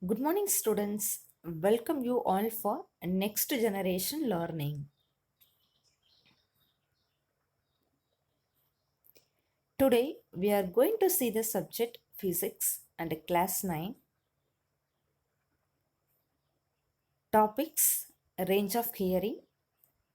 Good morning, students. Welcome you all for next generation learning. Today, we are going to see the subject physics and class 9 topics range of hearing,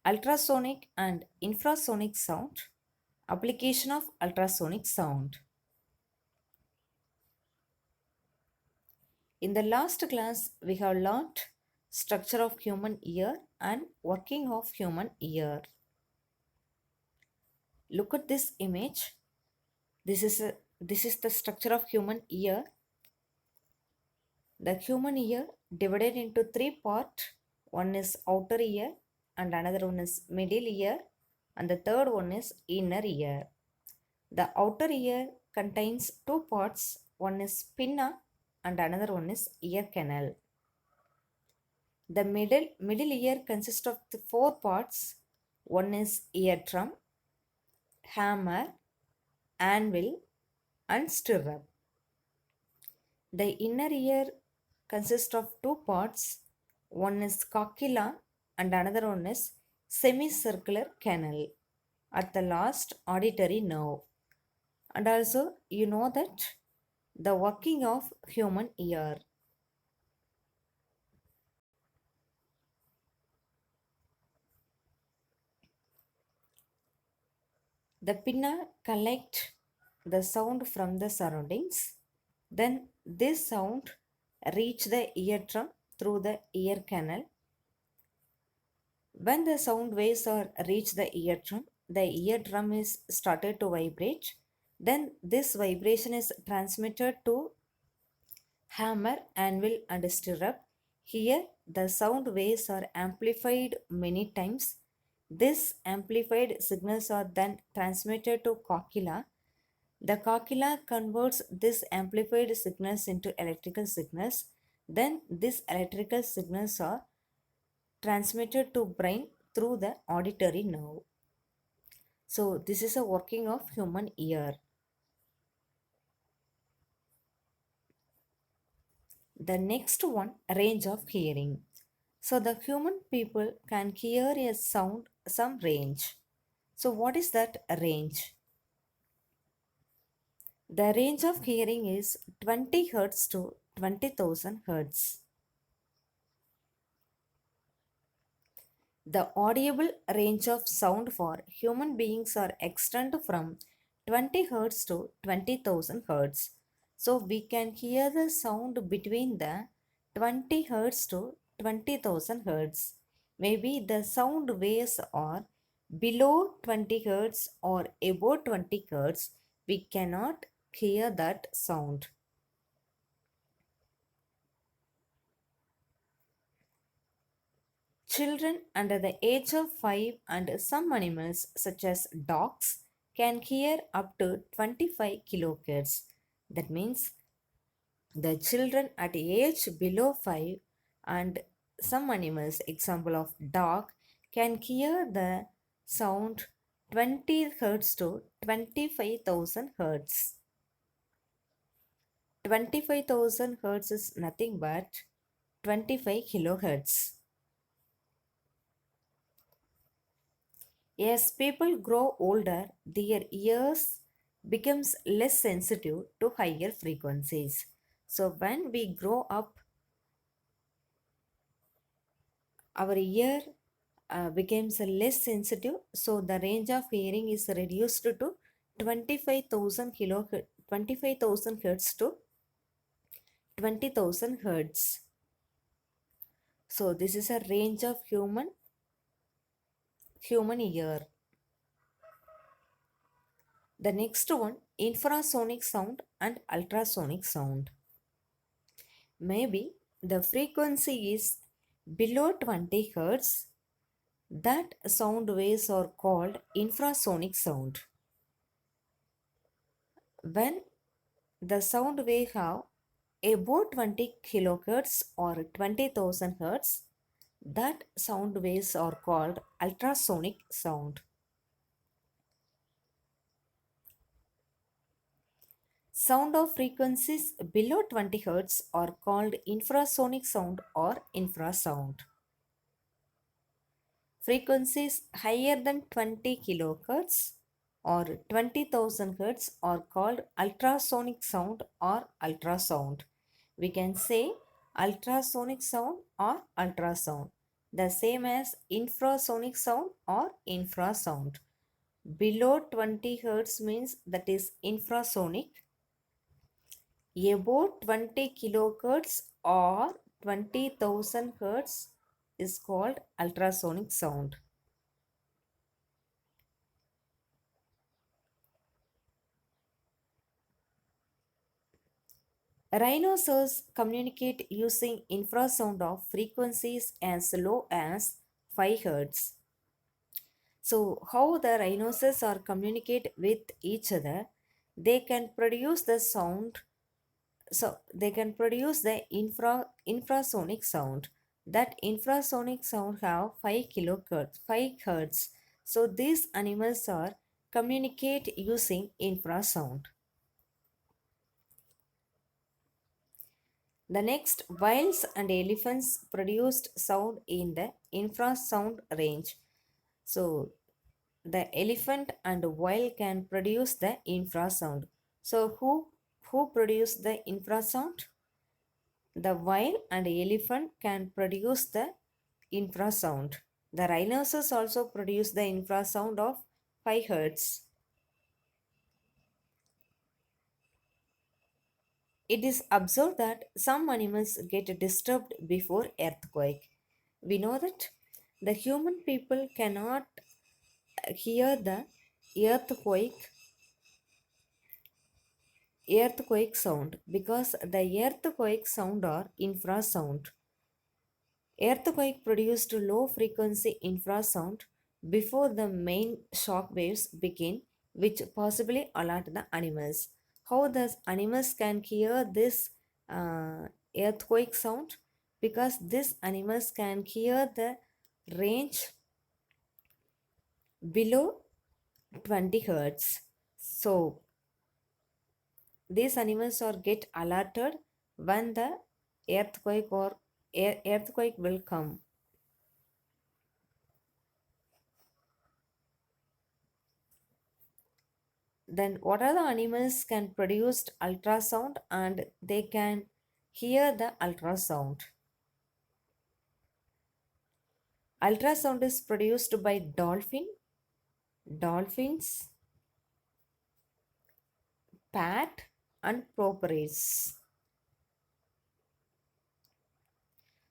ultrasonic and infrasonic sound, application of ultrasonic sound. In the last class, we have learnt structure of human ear and working of human ear. Look at this image. This is the structure of human ear. The human ear divided into three parts. One is outer ear and another one is middle ear and the third one is inner ear. The outer ear contains two parts. One is pinna and another one is ear canal. The middle ear consists of the four parts. One is eardrum, hammer, anvil and stirrup. The inner ear consists of two parts. One is coccyla and another one is semicircular canal. At the last, auditory nerve. And also, you know that the working of human ear. The pinna collect the sound from the surroundings. Then this sound reach the eardrum through the ear canal. When the sound waves are reach the eardrum is started to vibrate. Then this vibration is transmitted to hammer, anvil, and stirrup. Here, the sound waves are amplified many times. This amplified signals are then transmitted to coccyla. The coccyla converts this amplified signals into electrical signals. Then these electrical signals are transmitted to brain through the auditory nerve. So this is a working of human ear. The next one, range of hearing. So the human people can hear a sound some range. So what is that range? The range of hearing is 20 Hz to 20,000 Hz. The audible range of sound for human beings are extend from 20 Hz to 20,000 Hz. So we can hear the sound between the 20 Hz to 20,000 Hz. Maybe the sound waves are below 20 Hz or above 20 Hz. We cannot hear that sound. Children under the age of 5 and some animals, such as dogs, can hear up to 25 kilohertz. That means the children at age below 5 and some animals, example of dog, can hear the sound 20 hertz to 25,000 hertz. 25,000 hertz is nothing but 25 kilohertz. As people grow older, their ears becomes less sensitive to higher frequencies. So when we grow up, our ear becomes less sensitive. So the range of hearing is reduced to 25,000 kilohertz, 25,000 hertz to 20,000 hertz. So this is a range of human ear. The next one, infrasonic sound and ultrasonic sound. Maybe the frequency is below 20 Hz. That sound waves are called infrasonic sound. When the sound wave have above 20 kilohertz or 20,000 Hz, that sound waves are called ultrasonic sound. Sound of frequencies below 20 Hz are called infrasonic sound or infrasound. Frequencies higher than 20 kHz or 20,000 Hz are called ultrasonic sound or ultrasound. We can say ultrasonic sound or ultrasound, the same as infrasonic sound or infrasound. Below 20 Hz means that is infrasonic. Above 20 kilohertz or 20,000 Hz is called ultrasonic sound. Rhinoceros communicate using infrasound of frequencies as low as 5 Hz. So, how the rhinoceros are communicate with each other? They can produce the sound. So they can produce the infrasonic sound. That infrasonic sound have 5 kilohertz, 5 hertz. So these animals are communicate using infrasound. The next, whales and elephants produced sound in the infrasound range. So the elephant and whale can produce the infrasound. So who produce the infrasound? The whale and elephant can produce the infrasound. The rhinoceros also produce the infrasound of 5 Hz. It is observed that some animals get disturbed before earthquake. We know that the human people cannot hear the earthquake earthquake sound because the earthquake sound are infrasound. Earthquake produced low frequency infrasound before the main shock waves begin, which possibly alert the animals. How the animals can hear this earthquake sound? Because these animals can hear the range below 20 hertz. So these animals are get alerted when the earthquake will come. Then what are the animals can produce ultrasound and they can hear the ultrasound? Ultrasound is produced by dolphins, bat and porpoise.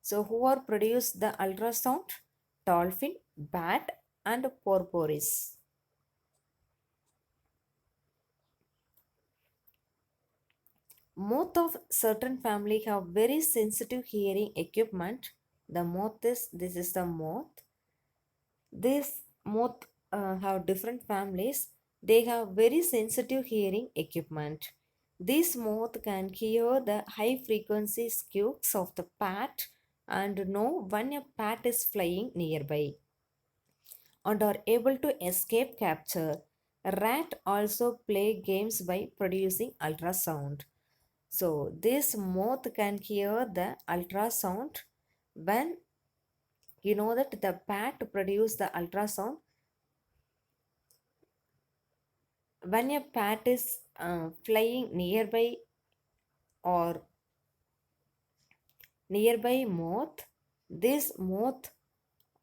So who are produce the ultrasound? Dolphin, bat and porpoise. Moth of certain family have very sensitive hearing equipment. This is the moth. This moth have different families. They have very sensitive hearing equipment. This moth can hear the high frequency squeaks of the bat and know when a bat is flying nearby and are able to escape capture. Rat also play games by producing ultrasound. So this moth can hear the ultrasound when you know that the bat produce the ultrasound when a bat is flying or nearby moth. This moth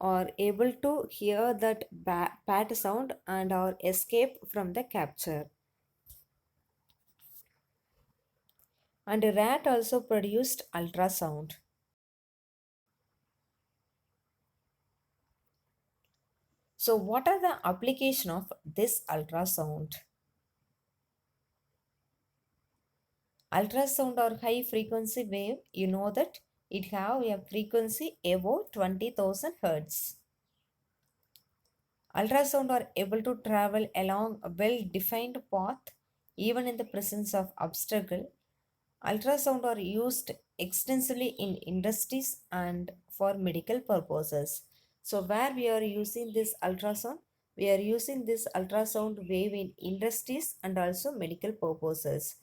are able to hear that bat sound and are escape from the capture. And a rat also produced ultrasound. So what are the application of this ultrasound? Ultrasound or high frequency wave, you know that it have a frequency above 20,000 hertz. Ultrasound are able to travel along a well-defined path even in the presence of obstacle. Ultrasound are used extensively in industries and for medical purposes. So where we are using this ultrasound? We are using this ultrasound wave in industries and also medical purposes.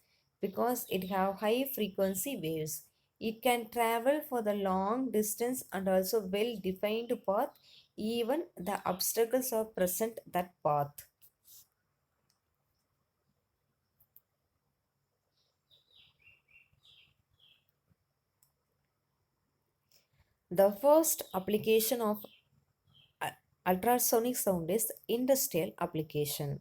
because it have high frequency waves. It can travel for the long distance and also well defined path even the obstacles are present that path. The first application of uh, ultrasonic sound is industrial application.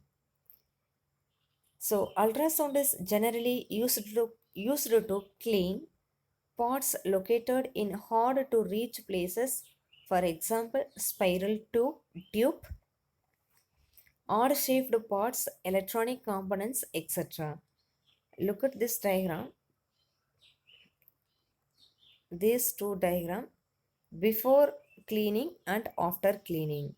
So ultrasound is generally used to clean pots located in hard to reach places, for example, spiral tube, odd shaped pots, electronic components, etc. Look at this diagram, these two diagram before cleaning and after cleaning.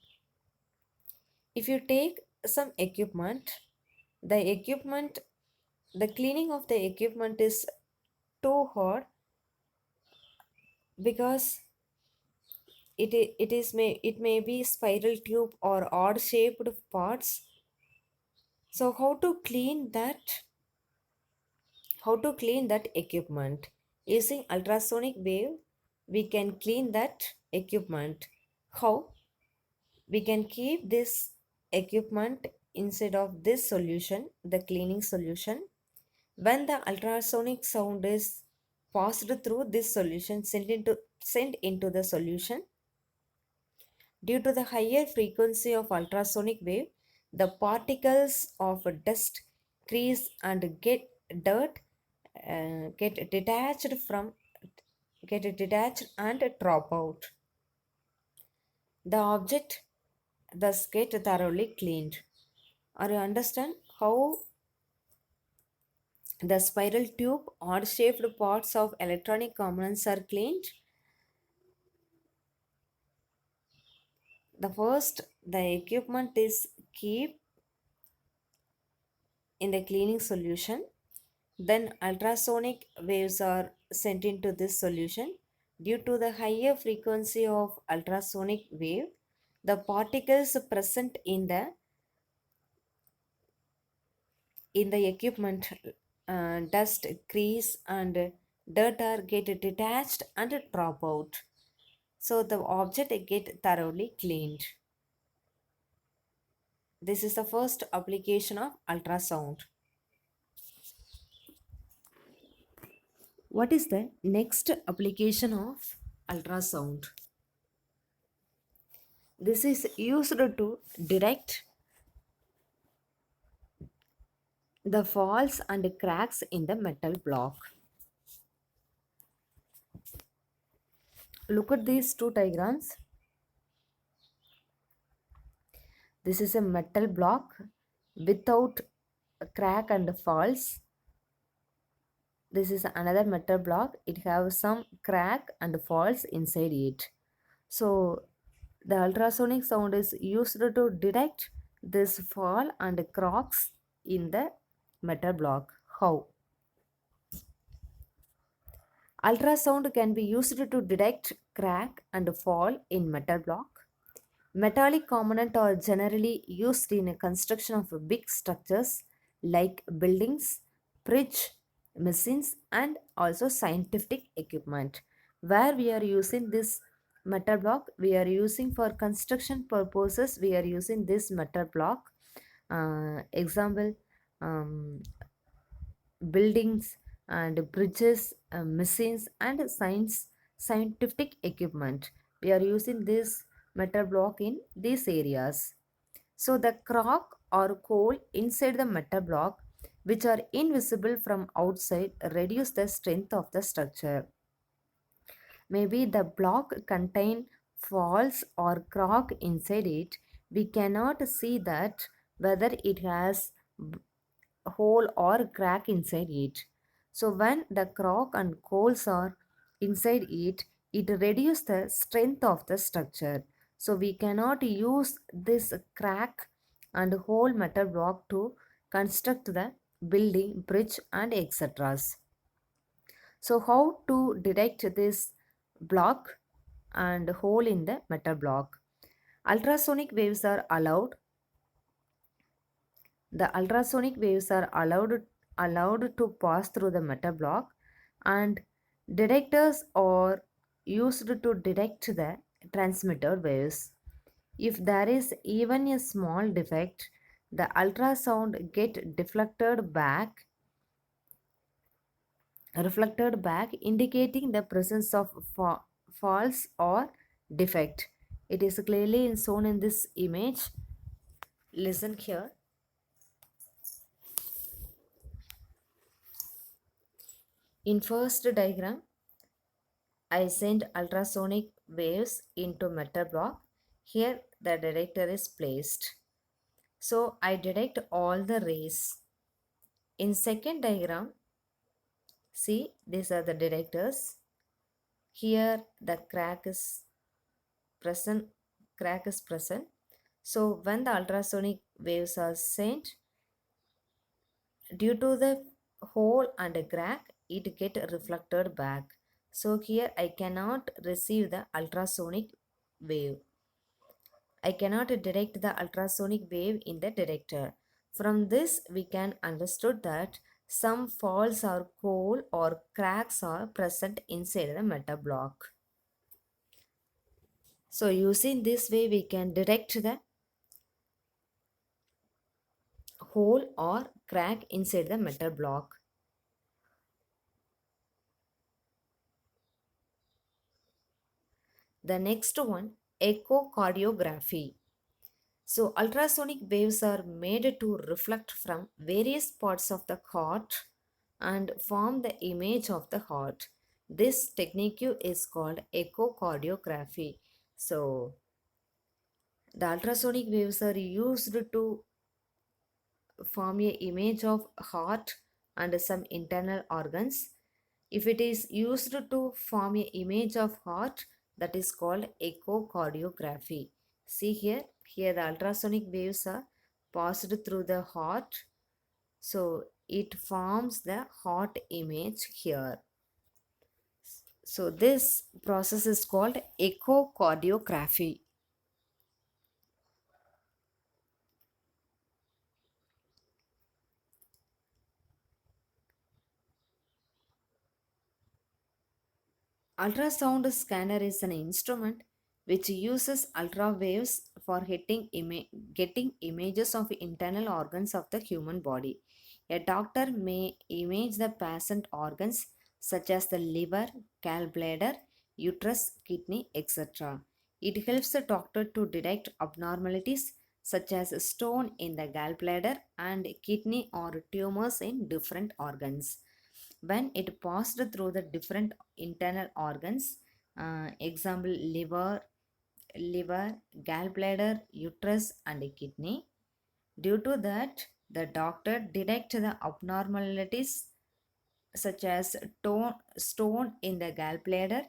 If you take some equipment, the equipment, the cleaning of the equipment is too hard because it may be spiral tube or odd shaped parts. So how to clean that equipment using ultrasonic wave? We can clean that equipment. How? We can keep this equipment inside of this solution, the cleaning solution. When the ultrasonic sound is passed through this solution, sent into the solution, due to the higher frequency of ultrasonic wave, the particles of dust, grease, and dirt uh, get detached from get detached and drop out. The object thus get thoroughly cleaned. Are you understand how the spiral tube odd shaped parts of electronic components are cleaned? The first, the equipment is kept in the cleaning solution. Then ultrasonic waves are sent into this solution. Due to the higher frequency of ultrasonic wave, the particles present in the equipment, dust, grease, and dirt are get detached and drop out. So the object get thoroughly cleaned. This is the first application of ultrasound. What is the next application of ultrasound? This is used to detect the faults and cracks in the metal block. Look at these two diagrams. This is a metal block without a crack and faults. This is another metal block. It has some crack and faults inside it. So the ultrasonic sound is used to detect this fall and cracks in the metal block. How? Ultrasound can be used to detect crack and fall in metal block. Metallic components are generally used in a construction of big structures like buildings, bridge, machines, and also scientific equipment. Where we are using this metal block, we are using for construction purposes. We are using this metal block. Example, um, buildings and bridges, machines, and scientific equipment. We are using this metal block in these areas. So the crack or hole inside the metal block, which are invisible from outside, reduce the strength of the structure. Maybe the block contain faults or crack inside it. We cannot see that whether it has hole or crack inside it. So when the crack and holes are inside it, it reduces the strength of the structure. So we cannot use this crack and hole metal block to construct the building, bridge, and etc. So how to detect this block and hole in the metal block? Ultrasonic waves are allowed. The ultrasonic waves are allowed allowed to pass through the metal block, and detectors are used to detect the transmitted waves. If there is even a small defect, the ultrasound get reflected back, indicating the presence of faults or defect. It is clearly shown in this image. Listen here. In first diagram, I send ultrasonic waves into metal block. Here the detector is placed. So I detect all the rays. In second diagram, see, these are the detectors. Here the present crack is present. So when the ultrasonic waves are sent, due to the hole and a crack, it get reflected back. So here I cannot receive the ultrasonic wave. I cannot detect the ultrasonic wave in the detector. From this we can understood that some faults or hole or cracks are present inside the metal block. So using this way we can detect the hole or crack inside the metal block. The next one, echocardiography. So ultrasonic waves are made to reflect from various parts of the heart and form the image of the heart. This technique is called echocardiography. So the ultrasonic waves are used to form a image of heart and some internal organs. If it is used to form a image of heart, that is called echocardiography. See here the ultrasonic waves are passed through the heart, so it forms the heart image here. So this process is called echocardiography. Ultrasound scanner is an instrument which uses ultra waves for getting images of internal organs of the human body. A doctor may image the patient organs such as the liver, gallbladder, uterus, kidney, etc. It helps the doctor to detect abnormalities such as a stone in the gallbladder and kidney or tumors in different organs. When it passed through the different internal organs, example liver, gallbladder, uterus, and kidney. Due to that, the doctor detect the abnormalities such as stone in the gallbladder,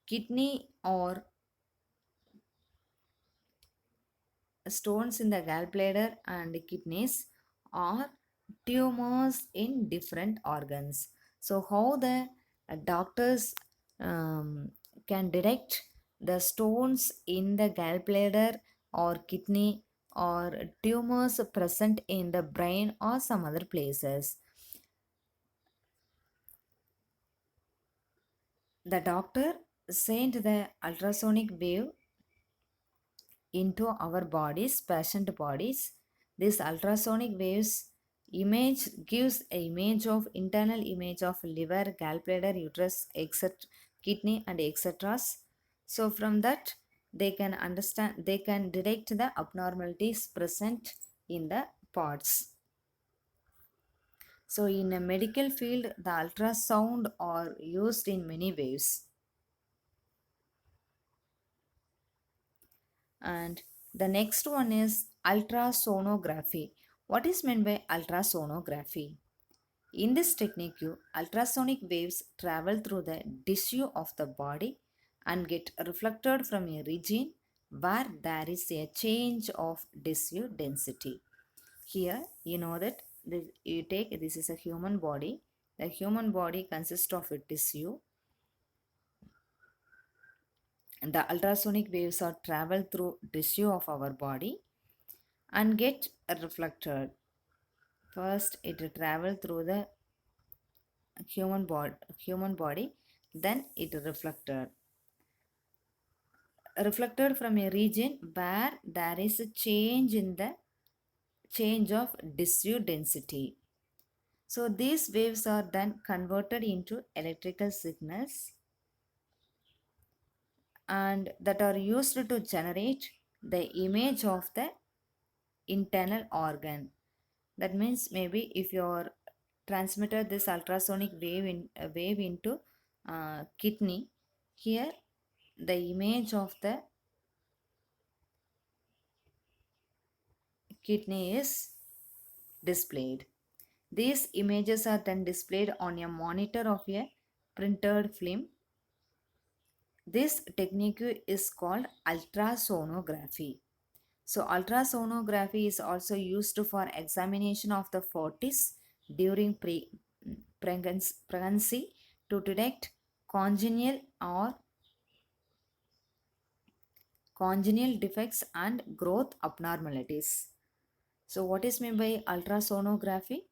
kidney, or stones in the gallbladder and kidneys, or tumors in different organs. So how the doctors um, can detect the stones in the gallbladder or kidney or tumors present in the brain or some other places. The doctor sent the ultrasonic wave into our bodies, patient bodies. This ultrasonic waves image gives a image of internal image of liver, gallbladder, uterus, etc., kidney, and etc. So from that they can understand, they can detect the abnormalities present in the parts. So in a medical field, the ultrasound are used in many ways. And the next one is ultrasonography. What is meant by ultrasonography? In this technique, ultrasonic waves travel through the tissue of the body and get reflected from a region where there is a change of tissue density. Here, you know that you take this is a human body. The human body consists of a tissue, and the ultrasonic waves are travel through tissue of our body and get reflected First it travel through the human body, then it reflected from a region where there is a change in the change of diffuse density. So these waves are then converted into electrical signals and that are used to generate the image of the internal organ. That means maybe if you're transmitted this ultrasonic wave into kidney, here the image of the kidney is displayed. These images are then displayed on a monitor of a printed film. This technique is called ultrasonography. So ultrasonography is also used for examination of the fetus during pregnancy to detect congenial or congenial defects and growth abnormalities. So what is meant by ultrasonography?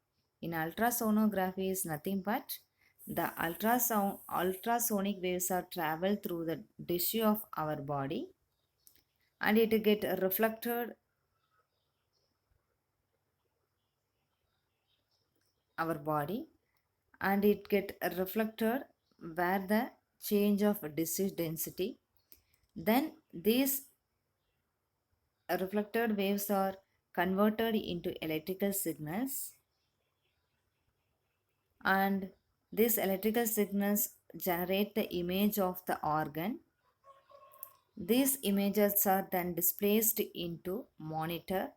In ultrasonography is nothing but the ultrasonic waves are travel through the tissue of our body and it get reflected our body and it get reflected where the change of disease density. Then these reflected waves are converted into electrical signals and these electrical signals generate the image of the organ. These images are then displaced into monitor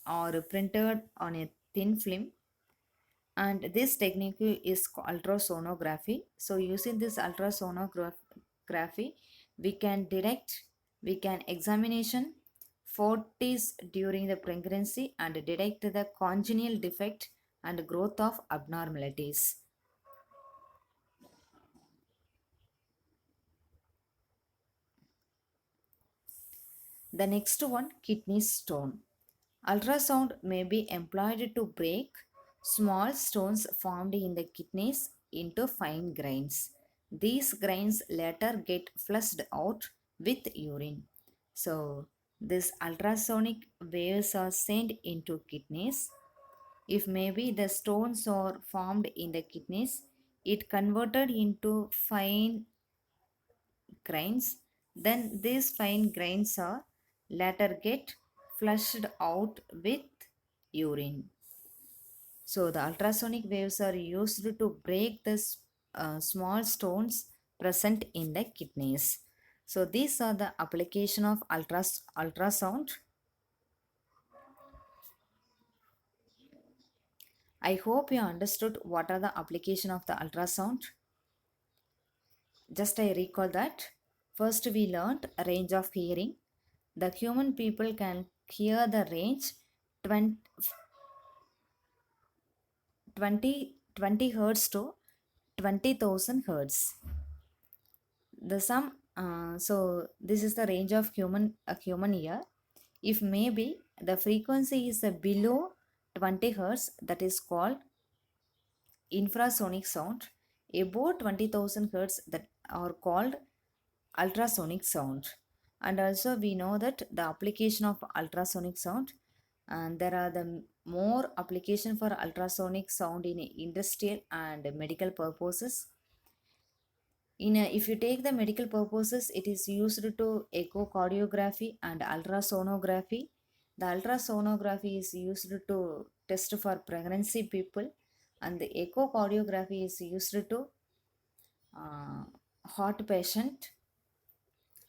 or printed on a thin film and this technique is ultrasonography. So using this ultrasonography we can detect, we can examination fetus during the pregnancy and detect the congenial defect and growth of abnormalities. The next one, kidney stone. Ultrasound may be employed to break small stones formed in the kidneys into fine grains. These grains later get flushed out with urine. So, these ultrasonic waves are sent into kidneys. If maybe the stones are formed in the kidneys, it converted into fine grains, then these fine grains are later get flushed out with urine. So the ultrasonic waves are used to break the small stones present in the kidneys. So these are the application of ultrasound. I hope you understood what are the application of the ultrasound. Just I recall that first we learnt a range of hearing. The human people can hear the range 20, 20 hertz to 20,000 hertz. The sum, so this is the range of a human ear. If maybe the frequency is below 20 hertz, that is called infrasonic sound. Above 20,000 hertz, that are called ultrasonic sound. And also we know that the application of ultrasonic sound, and there are the more application for ultrasonic sound in industrial and medical purposes. If you take the medical purposes, it is used to echocardiography and ultrasonography. The ultrasonography is used to test for pregnancy people and the echocardiography is used to uh, heart patient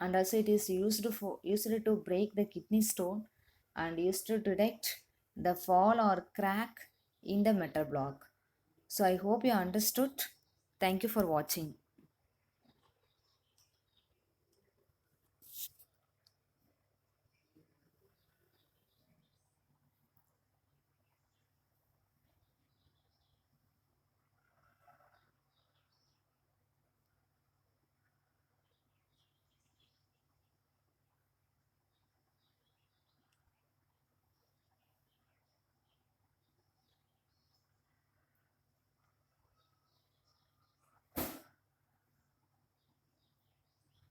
and also it is used to break the kidney stone and used to detect the fall or crack in the metal block. So I hope you understood. Thank you for watching.